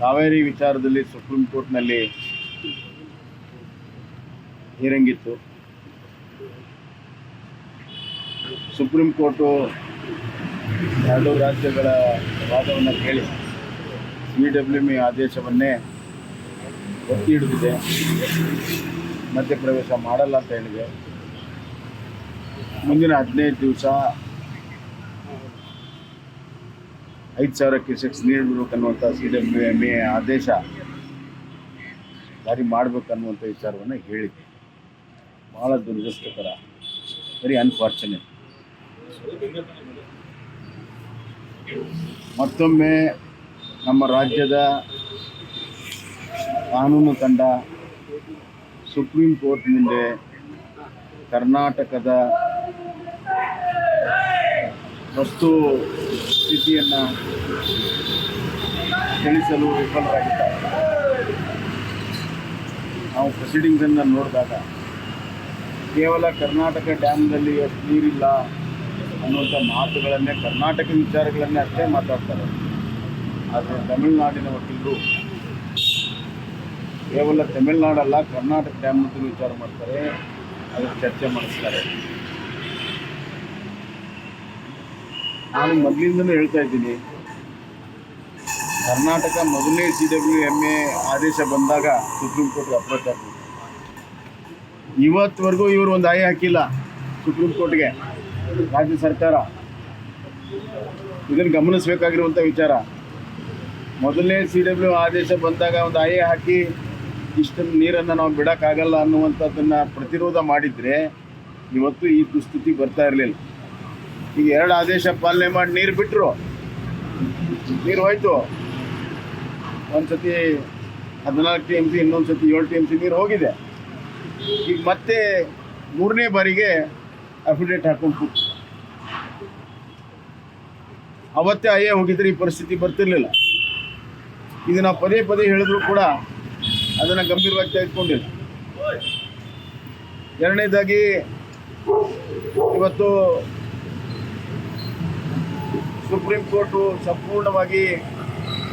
ಕಾವೇರಿ ವಿಚಾರದಲ್ಲಿ ಸುಪ್ರೀಂ ಕೋರ್ಟ್ನಲ್ಲಿ ಹಿಯರಿಂಗ್ ಇತ್ತು. ಸುಪ್ರೀಂ ಕೋರ್ಟು ಎರಡು ರಾಜ್ಯಗಳ ವಾದವನ್ನು ಕೇಳಿ CWME ಆದೇಶವನ್ನೇ ಒತ್ತಿ ಹಿಡಿದಿದೆ, ಮಧ್ಯಪ್ರವೇಶ ಮಾಡಲ್ಲ ಅಂತ ಹೇಳಿದೆ. ಮುಂದಿನ 15 ದಿವಸ 5,000 ಕ್ಯೂಸೆಕ್ಸ್ ನೀರು ಬಿಡಬೇಕನ್ನುವಂಥ CWME ಆದೇಶ ಜಾರಿ ಮಾಡಬೇಕನ್ನುವಂಥ ವಿಚಾರವನ್ನು ಹೇಳಿದೆ. ಭಾಳ ದುರದೃಷ್ಟಕರ, ವೆರಿ ಅನ್ಫಾರ್ಚುನೇಟ್. ಮತ್ತೊಮ್ಮೆ ನಮ್ಮ ರಾಜ್ಯದ ಕಾನೂನು ತಂಡ ಸುಪ್ರೀಂ ಕೋರ್ಟ್ ಮುಂದೆ ಕರ್ನಾಟಕದ ವಸ್ತು ಸ್ಥಿತಿಯನ್ನು ತಿಳಿಸಲು ವಿಫಲರಾಗಿದ್ದಾರೆ. ನಾವು ಪ್ರೊಸೀಡಿಂಗ್ಸನ್ನು ನೋಡಿದಾಗ ಕೇವಲ ಕರ್ನಾಟಕ ಡ್ಯಾಮ್ನಲ್ಲಿ ಎಷ್ಟು ನೀರಿಲ್ಲ ಅನ್ನುವಂಥ ಮಾತುಗಳನ್ನೇ, ಕರ್ನಾಟಕ ವಿಚಾರಗಳನ್ನೇ ಅಷ್ಟೇ ಮಾತಾಡ್ತಾರೆ. ಆದರೆ ತಮಿಳುನಾಡಿನ ವಕೀಲರು ಕೇವಲ ತಮಿಳುನಾಡಲ್ಲ, ಕರ್ನಾಟಕ ಡ್ಯಾಮ್ ಬಗ್ಗೆ ವಿಚಾರ ಮಾಡ್ತಾರೆ, ಅದರ ಚರ್ಚೆ ಮಾಡಿಸ್ತಾರೆ. ನಾನು ಮೊದಲಿಂದಲೂ ಹೇಳ್ತಾ ಇದ್ದೀನಿ, ಕರ್ನಾಟಕ ಮೊದಲನೇ CWME ಆದೇಶ ಬಂದಾಗ ಸುಪ್ರೀಂ ಕೋರ್ಟ್ಗೆ ಅಪ್ರೋಚ್ ಆಗ್ತದೆ. ಇವತ್ತುವರೆಗೂ ಇವರು ಒಂದು ಆಯೆ ಹಾಕಿಲ್ಲ ಸುಪ್ರೀಂ ಕೋರ್ಟ್ಗೆ. ರಾಜ್ಯ ಸರ್ಕಾರ ಇದನ್ನು ಗಮನಿಸಬೇಕಾಗಿರುವಂಥ ವಿಚಾರ. ಮೊದಲನೇ CWME ಆದೇಶ ಬಂದಾಗ ಒಂದು ಆಯೆ ಹಾಕಿ ಇಷ್ಟನ್ನು ನೀರನ್ನು ನಾವು ಬಿಡೋಕ್ಕಾಗಲ್ಲ ಅನ್ನುವಂಥದ್ದನ್ನು ಪ್ರತಿರೋಧ ಮಾಡಿದರೆ ಇವತ್ತು ಈ ದುಸ್ಥಿತಿ ಬರ್ತಾ ಇರಲಿಲ್ಲ. ಈಗ 2 ಆದೇಶ ಪಾಲನೆ ಮಾಡಿ ನೀರು ಬಿಟ್ಟರು, ನೀರು ಹೋಯ್ತು. ಒಂದು ಸತಿ 14 TMC, ಇನ್ನೊಂದು ಸತಿ 7 TMC ನೀರು ಹೋಗಿದೆ. ಈಗ ಮತ್ತೆ 3ನೇ ಬಾರಿಗೆ ಅಫಿಡೇಟ್ ಹಾಕೊಂಡು ಕೂತು. ಅವತ್ತೇ ಅಯ್ಯೇ ಹೋಗಿದ್ರೆ ಈ ಪರಿಸ್ಥಿತಿ ಬರ್ತಿರ್ಲಿಲ್ಲ. ಇದು ನಾವು ಪದೇ ಪದೇ ಹೇಳಿದ್ರು ಕೂಡ ಅದನ್ನು ಗಂಭೀರವಾಗಿ ತೆಗೆದುಕೊಂಡಿಲ್ಲ. ಎರಡನೇದಾಗಿ ಇವತ್ತು ಸುಪ್ರೀಂ ಕೋರ್ಟು ಸಂಪೂರ್ಣವಾಗಿ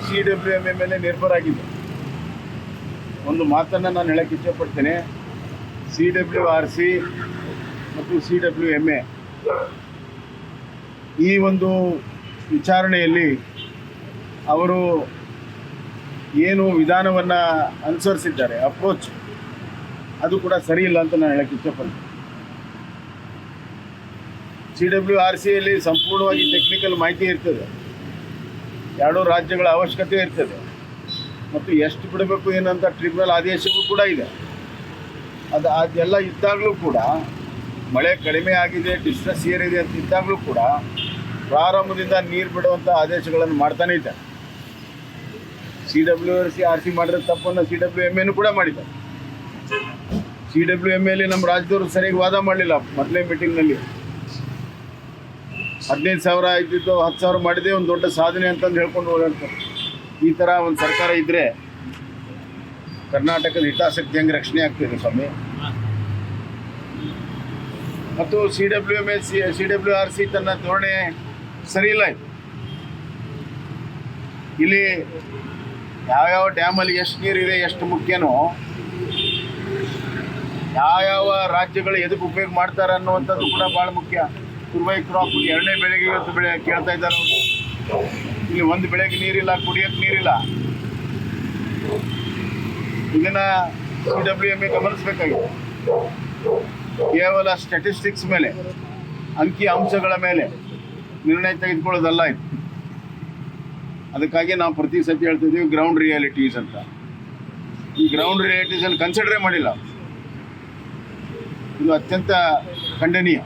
CWME ಮೇಲೆ ನಿರ್ಭರಾಗಿದೆ. ಒಂದು ಮಾತನ್ನು ನಾನು ಹೇಳಕ್ಕೆ ಇಷ್ಟಪಡ್ತೇನೆ, CWRC ಮತ್ತು CWME ಈ ಒಂದು ವಿಚಾರಣೆಯಲ್ಲಿ ಅವರು ಏನು ವಿಧಾನವನ್ನು ಅನುಸರಿಸಿದ್ದಾರೆ, ಅಪ್ರೋಚ್, ಅದು ಕೂಡ ಸರಿ ಇಲ್ಲ ಅಂತ ನಾನು ಹೇಳಕ್ಕೆ ಇಷ್ಟಪಡ್ತೀನಿ. CWRCಯಲ್ಲಿ ಸಂಪೂರ್ಣವಾಗಿ ಟೆಕ್ನಿಕಲ್ ಮಾಹಿತಿ ಇರ್ತದೆ, 2 ರಾಜ್ಯಗಳ ಅವಶ್ಯಕತೆ ಇರ್ತದೆ, ಮತ್ತು ಎಷ್ಟು ಬಿಡಬೇಕು ಏನಂತ ಟ್ರಿಬ್ಯುನಲ್ ಆದೇಶವೂ ಕೂಡ ಇದೆ. ಅದೆಲ್ಲ ಇದ್ದಾಗಲೂ ಕೂಡ ಮಳೆ ಕಡಿಮೆ ಆಗಿದೆ, ಡಿಸ್ಟ್ರೆಸ್ ಏರಿದೆ ಅಂತ ಇದ್ದಾಗಲೂ ಕೂಡ ಪ್ರಾರಂಭದಿಂದ ನೀರು ಬಿಡುವಂಥ ಆದೇಶಗಳನ್ನು ಮಾಡ್ತಾನೇ ಇದ್ದಾರೆ. CWRC ಮಾಡಿರೋ ತಪ್ಪನ್ನು CWMEನೂ ಕೂಡ ಮಾಡಿದ್ದಾರೆ. CWMEಯಲ್ಲಿ ನಮ್ಮ ರಾಜ್ಯದವರು ಸರಿಯಾಗಿ ವಾದ ಮಾಡಲಿಲ್ಲ. ಮೊದಲೇ ಮೀಟಿಂಗ್ನಲ್ಲಿ 15,000 ಇದ್ದಿದ್ದು 10,000 ಮಾಡಿದೆ ಒಂದು ದೊಡ್ಡ ಸಾಧನೆ ಅಂತಂದು ಹೇಳ್ಕೊಂಡು ಓಡಾಡ್ತಾರೆ. ಈ ಥರ ಒಂದು ಸರ್ಕಾರ ಇದ್ದರೆ ಕರ್ನಾಟಕದ ಹಿತಾಸಕ್ತಿ ಹೆಂಗೆ ರಕ್ಷಣೆ ಆಗ್ತಿದೆ ಸ್ವಾಮಿ? ಮತ್ತು CWRC ತನ್ನ ಧೋರಣೆ ಸರಿ ಇಲ್ಲ. ಇಲ್ಲಿ ಯಾವ್ಯಾವ ಡ್ಯಾಮಲ್ಲಿ ಎಷ್ಟು ನೀರಿದೆ, ಎಷ್ಟು ಮುಖ್ಯನೋ, ಯಾವ್ಯಾವ ರಾಜ್ಯಗಳು ಎದಕ್ಕೆ ಉಪಯೋಗ ಮಾಡ್ತಾರೆ ಅನ್ನುವಂಥದ್ದು ಕೂಡ ಭಾಳ ಮುಖ್ಯ. ತುರ್ವೈ ಕ್ರಾಪ್ 2ನೇ ಬೆಳೆಗೆ ಇವತ್ತು ಕೇಳ್ತಾ ಇದ್ದಾರೆ ಅವರು. ಇಲ್ಲಿ ಒಂದು ಬೆಳೆಗೆ ನೀರಿಲ್ಲ, ಕುಡಿಯೋಕ್ಕೆ ನೀರಿಲ್ಲ. ಇದನ್ನು CWME ಗಮನಿಸಬೇಕಾಗಿದೆ. ಕೇವಲ ಸ್ಟ್ಯಾಟಿಸ್ಟಿಕ್ಸ್ ಮೇಲೆ, ಅಂಕಿ ಅಂಶಗಳ ಮೇಲೆ ನಿರ್ಣಯ ತೆಗೆದುಕೊಳ್ಳೋದಲ್ಲ ಇದು. ಅದಕ್ಕಾಗಿ ನಾವು ಪ್ರತಿ ಸತಿ ಹೇಳ್ತಿದ್ದೀವಿ ಗ್ರೌಂಡ್ ರಿಯಾಲಿಟೀಸ್ ಅಂತ. ಈ ಗ್ರೌಂಡ್ ರಿಯಾಲಿಟೀಸನ್ನು ಕನ್ಸಿಡರೇ ಮಾಡಿಲ್ಲ. ಇದು ಅತ್ಯಂತ ಖಂಡನೀಯ.